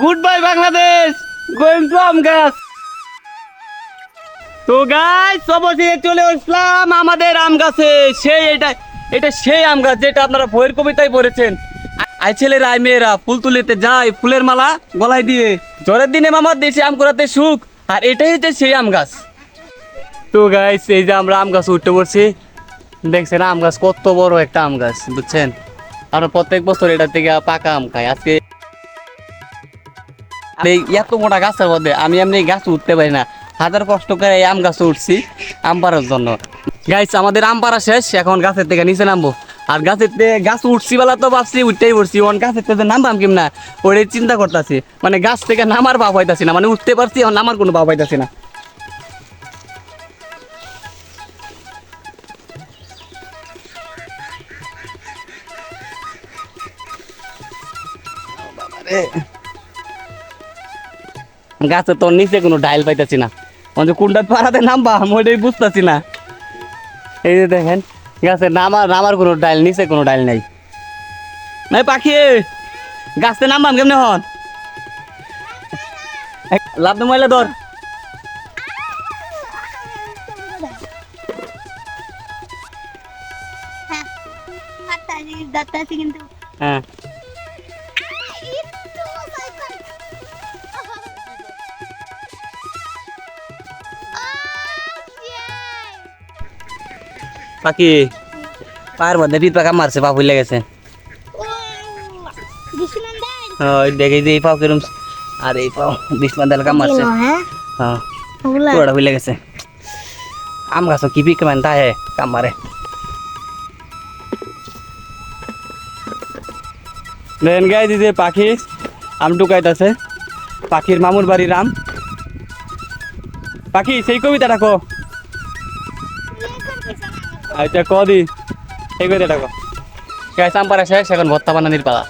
Good bye Bangladesh, going to আম গাছ। তো গাইস অবশেষে চলে আসলাম আমাদের আম গাছে। সেই এটা এটা সেই আম গাছ যেটা আপনারা বইয়ের কবিতায় পড়েছেন। আই ছেলেরা আই মেয়েরা ফুল তুলিতে যায়, ফুলের মালা গলায় দিয়ে, ঝড়ের দিনে মামার দেশে আম কুড়াতে সুখ। আর এটাই হচ্ছে সেই আম গাছ। তো গাইস এই যে আমরা আম গাছ উঠতে পড়ছি, দেখছেন আম গাছ কত বড় একটা আম গাছ, বুঝছেন? আমরা প্রত্যেক বছর এটা থেকে পাকা আম খাই। আজকে এই এত মোটা গাছের মধ্যে আমি এমনি গাছ উঠতে পারি না, হাজার কষ্ট করে এই আম গাছ উঠছি আম পাড়ার জন্য। গাইস আমাদের আম পাড়া শেষ, এখন গাছের থেকে নিচে নামবো। আর গাছের থেকে গাছ উঠছি বেলা তো ভাবছি উঠতেই পড়ছি, অন গাছের থেকে নামবাম কেমনা ওটাই চিন্তা করতেছি। মানে গাছ থেকে নামার ভাব হইতাছি না, মানে উঠতে পারছি এখন নামার কোনো ভাব হইতাছি না। গাছের তো নিচে কোনো ডাইল পাইতেছি না, মানে কোনটা পাড়াতে নামবা আমি ওইটাই বুঝতেছি না। এই যে দেখেন গাছের নামার নামার কোনো ডাইল, নিচে কোনো ডাইল নাই। নাই পাখি গাছতে নামবাম কেমনে হন? লাভ ময়লা ধর। কিন্তু হ্যাঁ পাখি পায়ের মধ্যে পিট পাকা মারছে, পা ফুলে গেছে। ওই দেখে যে এই পাও কিরম, আর এই পাও বিষ মাদাল কাম মারছে। হ্যাঁ পুরোটা ফুলে গেছে। আম গাছ কি পিক মান তাহে কাম মারে। দেন গাই দিদি পাখি আম টুকাইতাছে, পাখির মামুর বাড়ির আম। পাখি সেই কবিতাটা কো, আচ্ছা কদি সেই কবিতাটা কো। গাইস আম পাড়া শেষ, এখন ভর্তা বানানির পালা।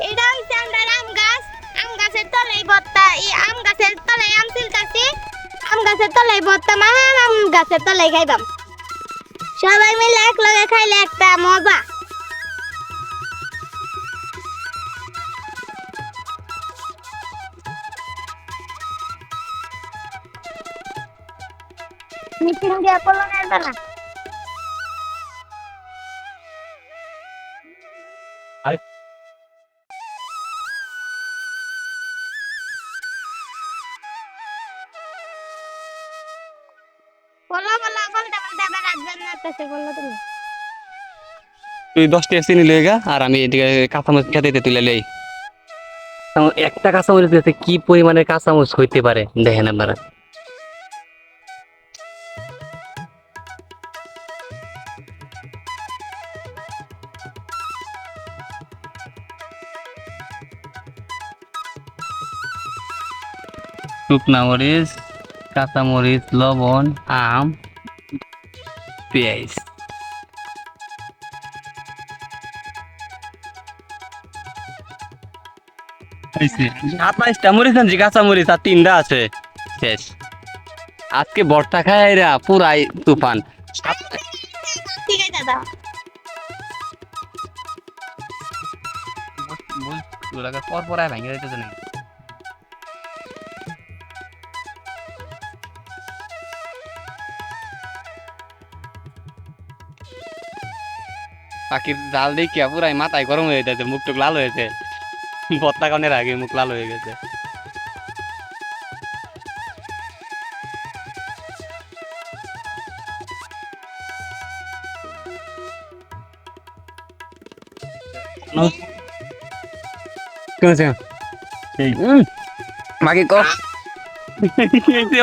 এটা হইছে আমরা আম গাছ। আম গাছের তলায় বত্তা, এই আম গাছের তলায় আম ছিলতাছি। আম গাছের তলায় বত্তা মা, আম গাছের তলায় খাইবাম। সবাই মিলে এক লগে খাইলে একটা মজা। মিটিং দিয়া করলো না বেলা। বলো বলো বলতে বলতে আবার রাত জানাতেছে বললো তুমি। তুই 10টা চিনি লয়ে গা, আর আমি এদিকে কাঁচামরিচ খেতে তুলে লই। একটা কাঁচামরিচ দিতে কি পরিমাণের কাঁচামরিচ হইতে পারে দেখেন আপনারা। শুকনা মরিচ, কাঁচামরিচ, লবণ, আম, পেঁয়াজ। সাতাইশটা মরিচ আনছি, কাঁচামরিচ আর 3টা আছে, শেষ। আজকে ভর্তা খায় রা পুরাই তুফান। ঠিক আছে দাদা। পর পরায় ভাঙে যাইতেছে না। পাখির জাল দেখিয়া পুরাই মাথায় গরম হয়ে যাচ্ছে, মুখ টুক লাল হয়েছে। ভর্তা খাওয়ানোর আগে মুখ লাল হয়ে গেছে। বাকি কর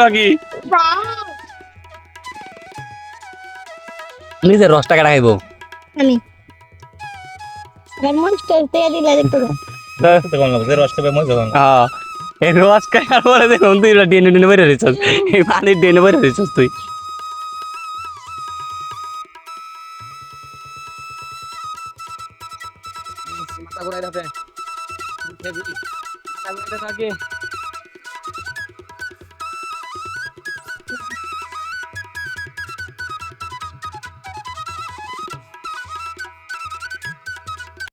বাকি নিজের রসটা কাটা খাইবো আমি মনস্টার তেল দিলা দেখতে দাও। এই রস খাওয়ার পরে দেখুন তুই ডেনে ডেনে বেড়ে রেছিস, এই পানির ডেনে বেড়ে রেছিস তুই। মাথা ঘুরাই